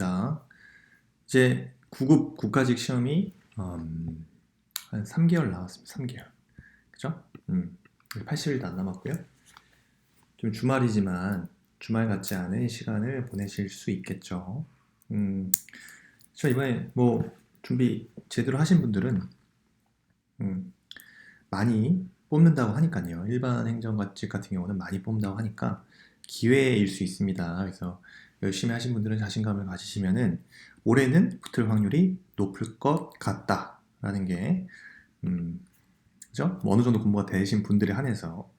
반갑습니다. 이제 9급 국가직 시험이 한 3개월 남았습니다. 3개월. 그죠? 80일도 안 남았고요. 좀 주말이지만 주말 같지 않은 시간을 보내실 수 있겠죠. 저 이번에 뭐 준비 제대로 하신 분들은 많이 뽑는다고 하니까요. 일반 행정관직 같은 경우는 많이 뽑는다고 하니까 기회일 수 있습니다. 그래서 열심히 하신 분들은 자신감을 가지시면은 올해는 붙을 확률이 높을 것 같다라는 게 그죠? 뭐 어느 정도 공부가 되신 분들에 한해서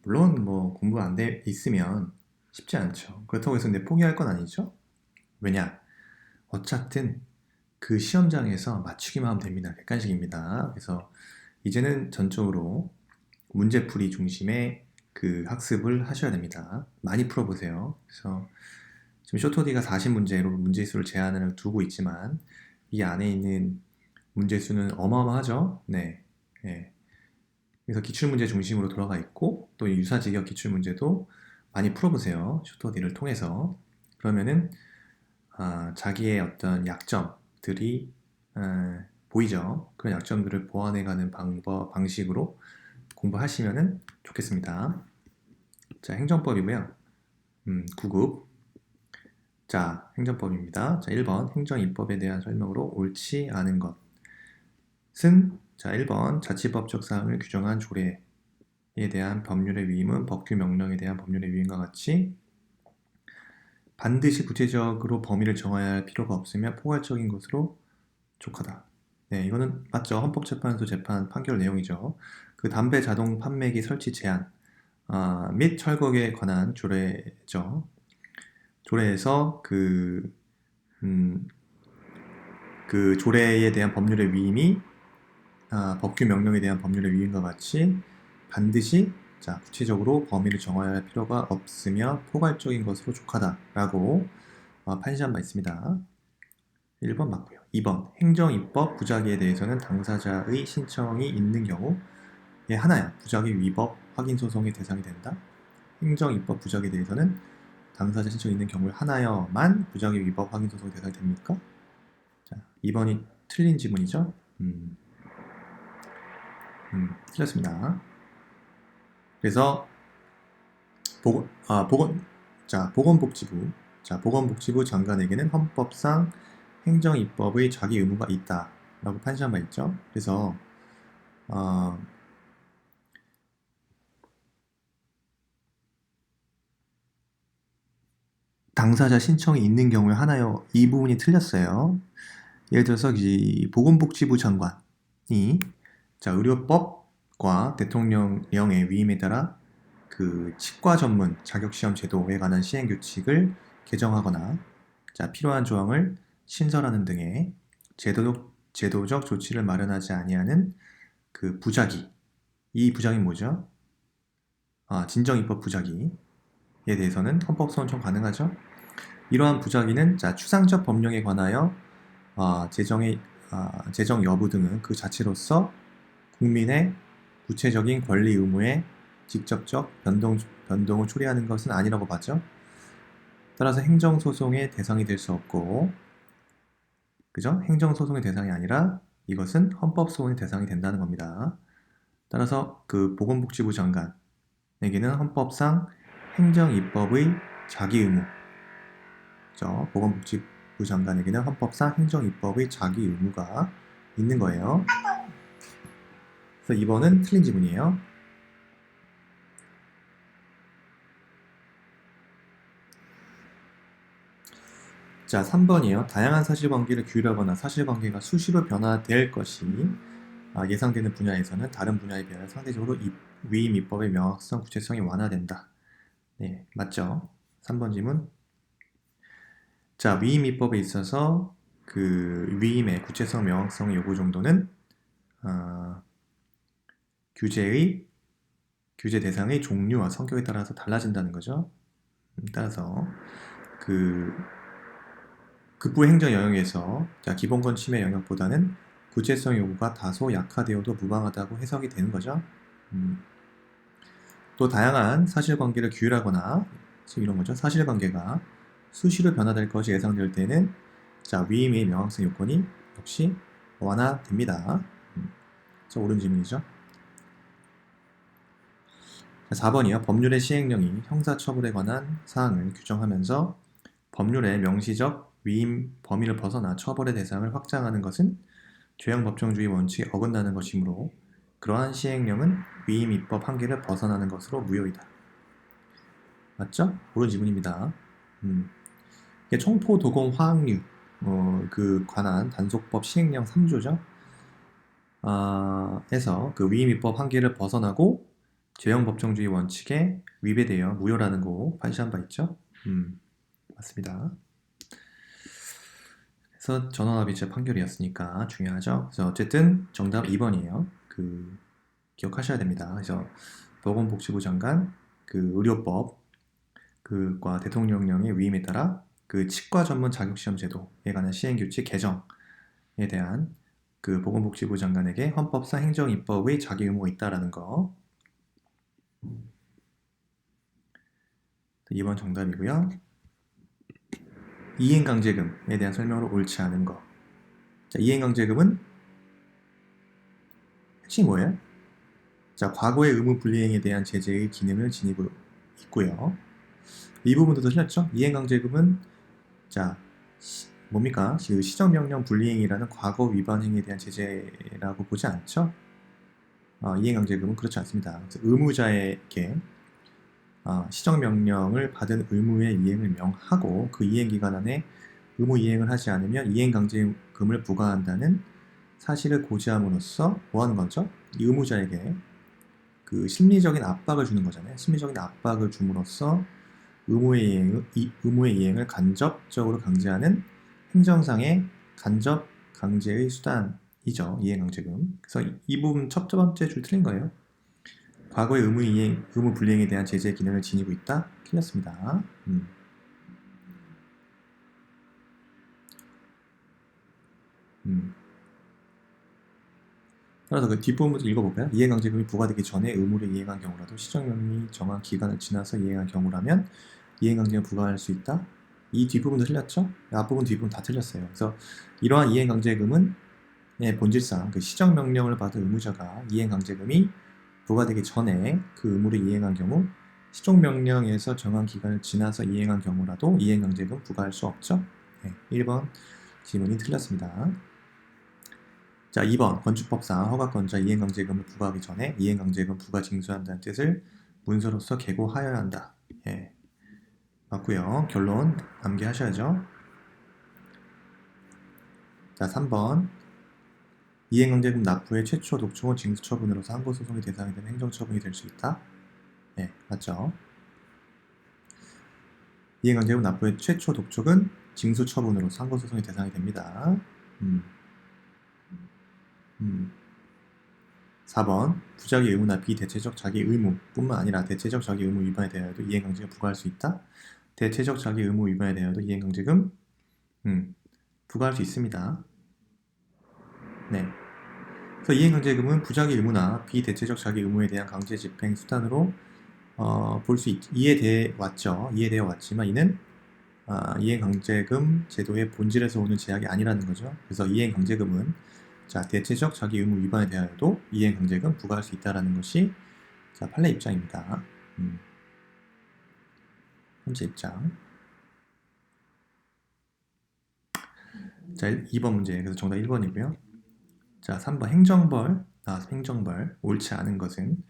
물론 뭐 공부 안 돼 있으면 쉽지 않죠. 그렇다고 해서 근데 포기할 건 아니죠. 왜냐? 어차피 그 시험장에서 맞추기만 하면 됩니다. 객관식입니다. 그래서 이제는 전적으로 문제풀이 중심의 그 학습을 하셔야 됩니다. 많이 풀어보세요. 그래서 지금 쇼토디가 40문제로 문제수를 제한을 두고 있지만 이 안에 있는 문제수는 어마어마하죠. 네. 네. 그래서 기출문제 중심으로 들어가 있고 또 유사직역 기출문제도 많이 풀어보세요. 쇼토디를 통해서. 그러면은 자기의 어떤 약점들이 보이죠. 그런 약점들을 보완해가는 방식으로 공부하시면 좋겠습니다. 자, 행정법이고요. 9급. 자, 행정법입니다. 자, 1번 행정입법에 대한 설명으로 옳지 않은 것은 자, 1번 자치법적 사항을 규정한 조례에 대한 법률의 위임은 법규 명령에 대한 법률의 위임과 같이 반드시 구체적으로 범위를 정해야 할 필요가 없으며 포괄적인 것으로 족하다. 네, 이거는 맞죠. 헌법재판소 재판 판결 내용이죠. 그 담배 자동 판매기 설치 제한 및 철거에 관한 조례죠. 조례에서 그 조례에 대한 법률의 위임이 법규 명령에 대한 법률의 위임과 같이 반드시 구체적으로 범위를 정해야 할 필요가 없으며 포괄적인 것으로 족하다라고 판시한 바 있습니다. 1번 맞고요. 2번 행정입법 부작위에 대해서는 당사자의 신청이 있는 경우에 하나야 부작위 위법 확인 소송의 대상이 된다. 행정입법 부작위에 대해서는 당사자 신청이 있는 경우에 하나여만 부작위 위법 확인 소송의 대상이 됩니까? 자, 2번이 틀린 지문이죠. 틀렸습니다. 그래서 보건복지부 장관에게는 헌법상 행정입법의 자기 의무가 있다라고 판시한 바 있죠. 그래서 당사자 신청이 있는 경우에 하나요. 이 부분이 틀렸어요. 예를 들어서 이 보건복지부 장관이 의료법과 대통령령의 위임에 따라 그 치과 전문 자격시험 제도에 관한 시행규칙을 개정하거나 필요한 조항을 신설하는 등의 제도적 조치를 마련하지 아니하는 그 부작위. 이 부작위 뭐죠? 진정입법 부작위에 대해서는 헌법소원청 가능하죠. 이러한 부작위는 추상적 법령에 관하여 제정 여부 등은 그 자체로서 국민의 구체적인 권리 의무에 직접적 변동을 초래하는 것은 아니라고 봤죠. 따라서 행정소송의 대상이 될 수 없고, 그죠? 행정소송의 대상이 아니라 이것은 헌법소원의 대상이 된다는 겁니다. 따라서 그 보건복지부 장관에게는 헌법상 행정입법의 자기 의무, 그죠? 보건복지부 장관에게는 헌법상 행정입법의 자기 의무가 있는 거예요. 그래서 2번은 틀린 지문이에요. 자, 3번이에요. 다양한 사실관계를 규율하거나 사실관계가 수시로 변화될 것이 예상되는 분야에서는 다른 분야에 비하여 상대적으로 위임 입법의 명확성, 구체성이 완화된다. 네, 맞죠? 3번 질문. 자, 위임 입법에 있어서 그 위임의 구체성, 명확성 요구 정도는 규제 대상의 종류와 성격에 따라서 달라진다는 거죠. 따라서 그 급부 행정 영역에서 기본권 침해 영역보다는 구체성 요구가 다소 약화되어도 무방하다고 해석이 되는 거죠. 또 다양한 사실관계를 규율하거나 이런 거죠. 사실관계가 수시로 변화될 것이 예상될 때는 자, 위임의 명확성 요건이 역시 완화됩니다. 자, 옳은 질문이죠. 자, 4번이요. 법률의 시행령이 형사처벌에 관한 사항을 규정하면서 법률의 명시적 위임 범위를 벗어나 처벌의 대상을 확장하는 것은 죄형법정주의 원칙에 어긋나는 것이므로 그러한 시행령은 위임 입법 한계를 벗어나는 것으로 무효이다. 맞죠? 옳은 지문입니다. 이게 청포도공화학류 그 관한 단속법 시행령 3조죠. 에서 그 위임 입법 한계를 벗어나고 죄형법정주의 원칙에 위배되어 무효라는 거 판시한 바 있죠. 맞습니다. 그래서 전원합의체 판결이었으니까 중요하죠. 그래서 어쨌든 정답 2번이에요. 그 기억하셔야 됩니다. 그래서 보건복지부 장관 그 의료법 그과 대통령령의 위임에 따라 그 치과 전문 자격시험 제도에 관한 시행규칙 개정에 대한 그 보건복지부 장관에게 헌법상 행정입법의 자기 의무가 있다라는 거. 2번 정답이고요. 이행강제금에 대한 설명으로 옳지 않은 거. 자, 이행강제금은 핵심이 뭐예요? 자, 과거의 의무 불이행에 대한 제재의 기능을 지니고 있고요. 이 부분도 틀렸죠? 이행강제금은 자, 뭡니까? 그 시정명령 불이행이라는 과거 위반 행위에 대한 제재라고 보지 않죠? 이행강제금은 그렇지 않습니다. 의무자에게 시정명령을 받은 의무의 이행을 명하고 그 이행기간 안에 의무 이행을 하지 않으면 이행강제금을 부과한다는 사실을 고지함으로써 뭐 하는 거죠? 이 의무자에게 그 심리적인 압박을 주는 거잖아요. 심리적인 압박을 줌으로써 의무의 이행을 간접적으로 강제하는 행정상의 간접 강제의 수단이죠. 이행강제금. 그래서 이 부분 첫 번째 줄 틀린 거예요. 과거의 의무 불이행에 대한 제재 기능을 지니고 있다? 틀렸습니다. 따라서 그 뒷부분부터 읽어볼까요? 이행강제금이 부과되기 전에 의무를 이행한 경우라도 시정명령이 정한 기간을 지나서 이행한 경우라면 이행강제금을 부과할 수 있다? 이 뒷부분도 틀렸죠? 앞부분 뒷부분 다 틀렸어요. 그래서 이러한 이행강제금은 본질상 그 시정명령을 받은 의무자가 이행강제금이 부과되기 전에 그 의무를 이행한 경우 시정명령에서 정한 기간을 지나서 이행한 경우라도 이행강제금 부과할 수 없죠? 1번 질문이 틀렸습니다. 자, 2번 건축법상 허가권자 이행강제금을 부과하기 전에 이행강제금 부과 징수한다는 뜻을 문서로서 계고하여야 한다. 맞고요. 결론 암기하셔야죠. 자, 3번 이행강제금 납부의 최초 독촉은 징수처분으로서 항고소송의 대상이 되는 행정처분이 될 수 있다. 맞죠. 이행강제금 납부의 최초 독촉은 징수처분으로서 항고소송의 대상이 됩니다. 4번 부작위 의무나 비대체적 자기 의무 뿐만 아니라 대체적 자기 의무 위반에 대하여도 이행강제금 부과할 수 있다. 대체적 자기 의무 위반에 대하여도 이행강제금 부과할 수 있습니다. 네. 그래서 이행강제금은 부작위 의무나 비대체적 자기 의무에 대한 강제 집행 수단으로 이해되어 왔지만 이는 이행강제금 제도의 본질에서 오는 제약이 아니라는 거죠. 그래서 이행강제금은 자, 대체적 자기 의무 위반에 대하여도 이행강제금 부과할 수 있다는 것이 자, 판례 입장입니다. 현재 입장. 자, 2번 문제. 그래서 정답 1번이고요. 자, 3번 행정벌. 행정벌. 옳지 않은 것은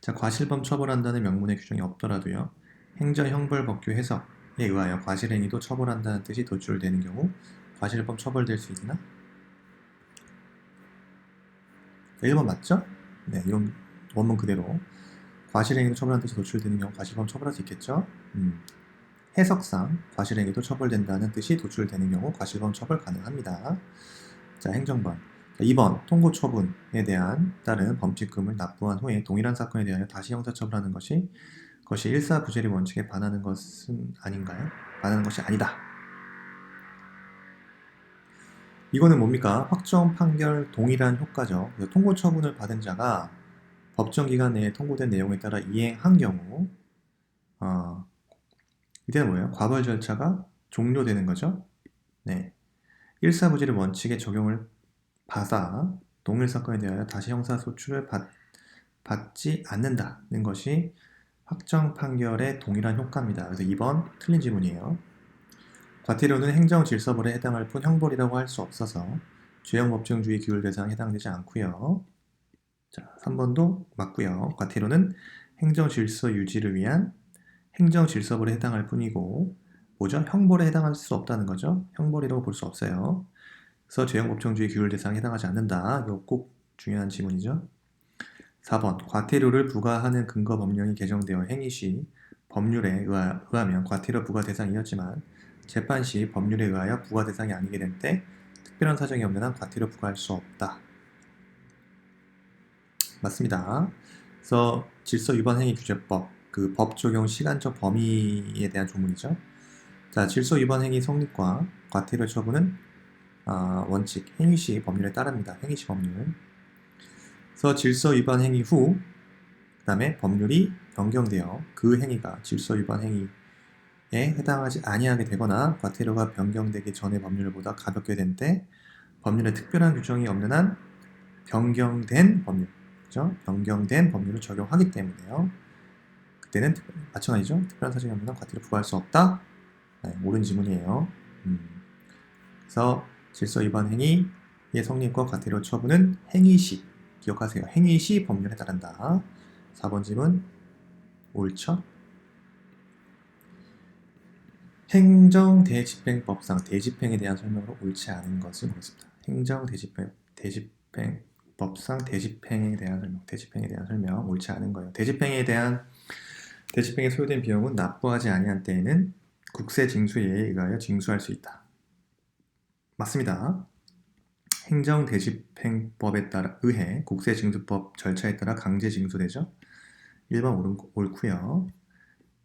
자, 과실범 처벌한다는 명문의 규정이 없더라도요. 행정형벌법규 해석에 의하여 과실행위도 처벌한다는 뜻이 도출되는 경우 과실범 처벌될 수 있나? 1번 맞죠? 네, 이건 원문 그대로 과실행위도 처벌하는 뜻이 도출되는 경우 과실범 처벌할 수 있겠죠? 해석상 과실행위도 처벌된다는 뜻이 도출되는 경우 과실범 처벌 가능합니다. 자, 행정벌. 2번 통고처분에 대한 따른 범칙금을 납부한 후에 동일한 사건에 대하여 다시 형사처벌하는 것이 일사부재리 원칙에 반하는 것은 아닌가요? 반하는 것이 아니다. 이거는 뭡니까? 확정 판결 동일한 효과죠. 통고처분을 받은 자가 법정 기간 내에 통고된 내용에 따라 이행한 경우 이때는 뭐예요? 과벌 절차가 종료되는 거죠. 네. 일사부지리 원칙의 적용을 받아 동일 사건에 대하여 다시 형사소출을 받지 않는다는 것이 확정 판결의 동일한 효과입니다. 그래서 2번 틀린 지문이에요. 과태료는 행정질서벌에 해당할 뿐 형벌이라고 할 수 없어서 죄형법정주의 규율 대상에 해당되지 않고요. 자, 3번도 맞고요. 과태료는 행정질서 유지를 위한 행정질서벌에 해당할 뿐이고 뭐죠? 형벌에 해당할 수 없다는 거죠. 형벌이라고 볼 수 없어요. 그래서 죄형법정주의 규율 대상에 해당하지 않는다. 이거 꼭 중요한 지문이죠. 4번 과태료를 부과하는 근거 법령이 개정되어 행위 시 법률에 의하면 과태료 부과 대상이었지만 재판 시 법률에 의하여 부과 대상이 아니게 될 때 특별한 사정이 없는 한 과태료 부과할 수 없다. 맞습니다. 그래서 질서 위반 행위 규제법, 그 법 적용 시간적 범위에 대한 조문이죠. 자, 질서 위반 행위 성립과 과태료 처분은 원칙, 행위 시 법률에 따릅니다. 행위 시 법률. 그래서 질서 위반 행위 후, 그 다음에 법률이 변경되어 그 행위가 질서 위반 행위에 해당하지 아니하게 되거나 과태료가 변경되기 전의 법률보다 가볍게 된 때 법률에 특별한 규정이 없는 한 변경된 법률, 그죠? 변경된 법률을 적용하기 때문에요. 그때는 마찬가지죠. 특별한 사정이 없는 한 과태료 부과할 수 없다. 네, 옳은 지문이에요. 그래서 질서 위반 행위의 성립과 과태료 처분은 행위 시, 기억하세요. 행위 시 법률에 따른다. 4번 지문 옳죠? 행정대집행법상 대집행에 대한 설명으로 옳지 않은 것을 보겠습니다. 행정대집행법상 대집행에 대한 설명 옳지 않은 거예요. 대집행에 소요된 비용은 납부하지 아니한 때에는 국세징수에 의하여 징수할 수 있다. 맞습니다. 행정대집행법에 따라 의해 국세징수법 절차에 따라 강제징수되죠. 1번 옳고요.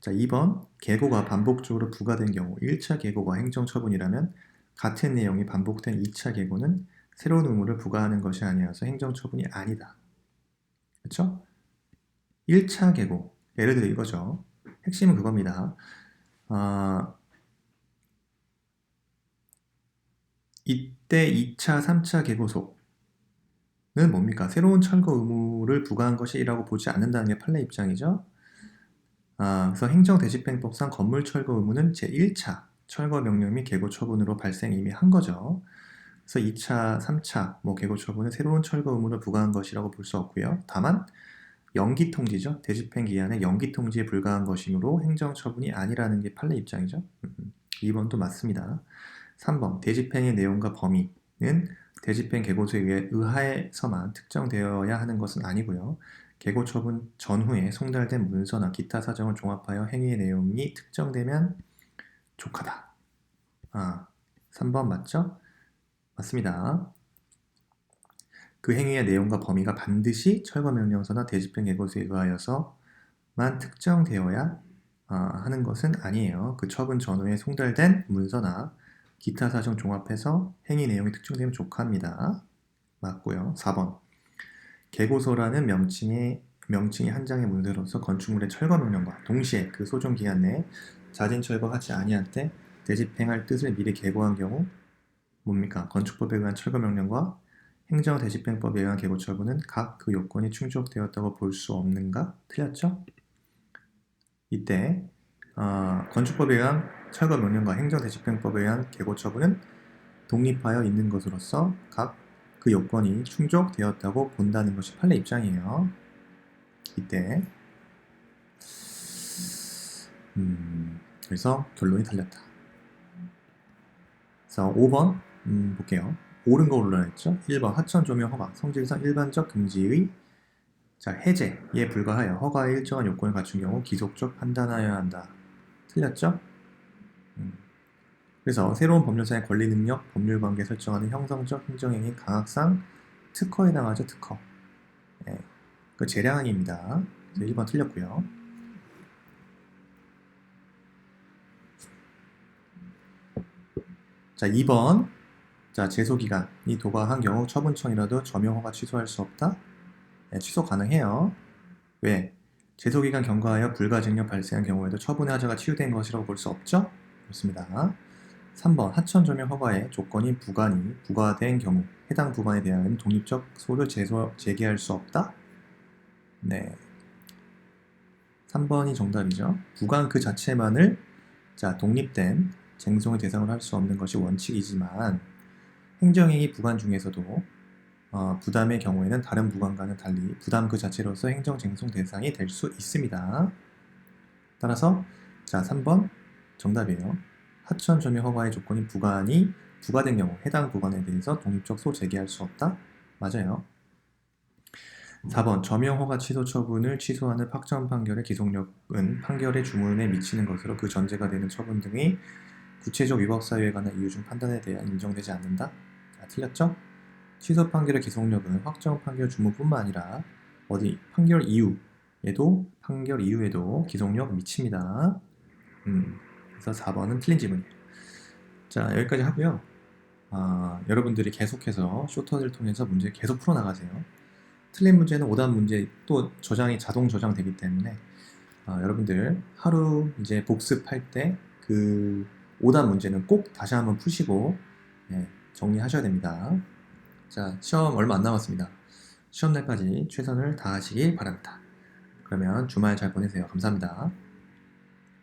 자, 2번 계고가 반복적으로 부과된 경우 1차 계고가 행정처분이라면 같은 내용이 반복된 2차 계고는 새로운 의무를 부과하는 것이 아니어서 행정처분이 아니다. 그렇죠? 1차 계고, 예를 들어 이거죠. 핵심은 그겁니다. 이때 2차, 3차 계고소는 뭡니까? 새로운 철거 의무를 부과한 것이라고 보지 않는다는 게 판례 입장이죠. 그래서 행정대집행법상 건물철거 의무는 제1차 철거 명령 및 계고 처분으로 발생 이미 한 거죠. 그래서 2차, 3차 계고 처분은 새로운 철거 의무를 부과한 것이라고 볼 수 없고요. 다만 연기통지죠. 대집행 기한의 연기통지에 불과한 것이므로 행정처분이 아니라는 게 판례 입장이죠. 2번도 맞습니다. 3번 대집행의 내용과 범위는 대집행 계고서에 의하여서만 특정되어야 하는 것은 아니고요. 계고 처분 전후에 송달된 문서나 기타 사정을 종합하여 행위의 내용이 특정되면 족하다. 3번 맞죠? 맞습니다. 그 행위의 내용과 범위가 반드시 철거명령서나 대집행 계고서에 의하여서만 특정되어야 하는 것은 아니에요. 그 처분 전후에 송달된 문서나 기타 사정 종합해서 행위 내용이 특정되면 족합니다. 맞고요. 4번 계고서라는 명칭이 한 장의 문서로서 건축물의 철거 명령과 동시에 그 소정 기한 내에 자진 철거하지 아니한 때 대집행할 뜻을 미리 계고한 경우 뭡니까? 건축법에 의한 철거 명령과 행정대집행법에 의한 계고 처분은 각 그 요건이 충족되었다고 볼 수 없는가? 틀렸죠? 이때 건축법에 의한 철거 명령과 행정대집행법에 의한 계고 처분은 독립하여 있는 것으로서 각 그 요건이 충족되었다고 본다는 것이 판례 입장이에요. 이때 그래서 결론이 달렸다. 그래서 5번 볼게요. 옳은 거 올라했죠. 1번 하천 조명 허가 성질상 일반적 금지의 해제에 불과하여 허가의 일정한 요건을 갖춘 경우 기속적 판단하여야 한다. 틀렸죠? 그래서 새로운 법률상의 권리 능력, 법률 관계 설정하는 형성적 행정행위 강학상 특허에 해당하죠. 특허. 네. 그 재량항입니다. 그래서 1번 틀렸고요. 자, 2번. 자, 제소기간이 도과한 경우 처분청이라도 점용허가 취소할 수 없다? 네, 취소 가능해요. 왜? 제소기간 경과하여 불가증력 발생한 경우에도 처분의 하자가 치유된 것이라고 볼 수 없죠? 그렇습니다. 3번 하천 조명 허가의 조건이 부관이 부과된 경우 해당 부관에 대한 독립적 소를 제기할 수 없다? 네, 3번이 정답이죠. 부관 그 자체만을 독립된 쟁송의 대상으로 할 수 없는 것이 원칙이지만 행정행위 부관 중에서도 부담의 경우에는 다른 부관과는 달리 부담 그 자체로서 행정쟁송 대상이 될 수 있습니다. 따라서 3번 정답이에요. 하천 조명 허가의 조건인 부관이 부과된 경우 해당 부관에 대해서 독립적 소 제기할 수 없다? 맞아요. 4번 저명 허가 취소 처분을 취소하는 확정 판결의 기속력은 판결의 주문에 미치는 것으로 그 전제가 되는 처분 등의 구체적 위법 사유에 관한 이유 중 판단에 대한 인정되지 않는다? 틀렸죠? 취소 판결의 기속력은 확정 판결 주문뿐만 아니라 판결 이후에도 기속력 미칩니다. 그래서 4번은 틀린 지문이에요. 자, 여기까지 하고요. 여러분들이 계속해서 쇼터를 통해서 문제 계속 풀어나가세요. 틀린 문제는 오답 문제 또 자동 저장되기 때문에 여러분들 하루 이제 복습할 때 그 오답 문제는 꼭 다시 한번 푸시고 정리하셔야 됩니다. 자, 시험 얼마 안 남았습니다. 시험 날까지 최선을 다하시길 바랍니다. 그러면 주말 잘 보내세요. 감사합니다.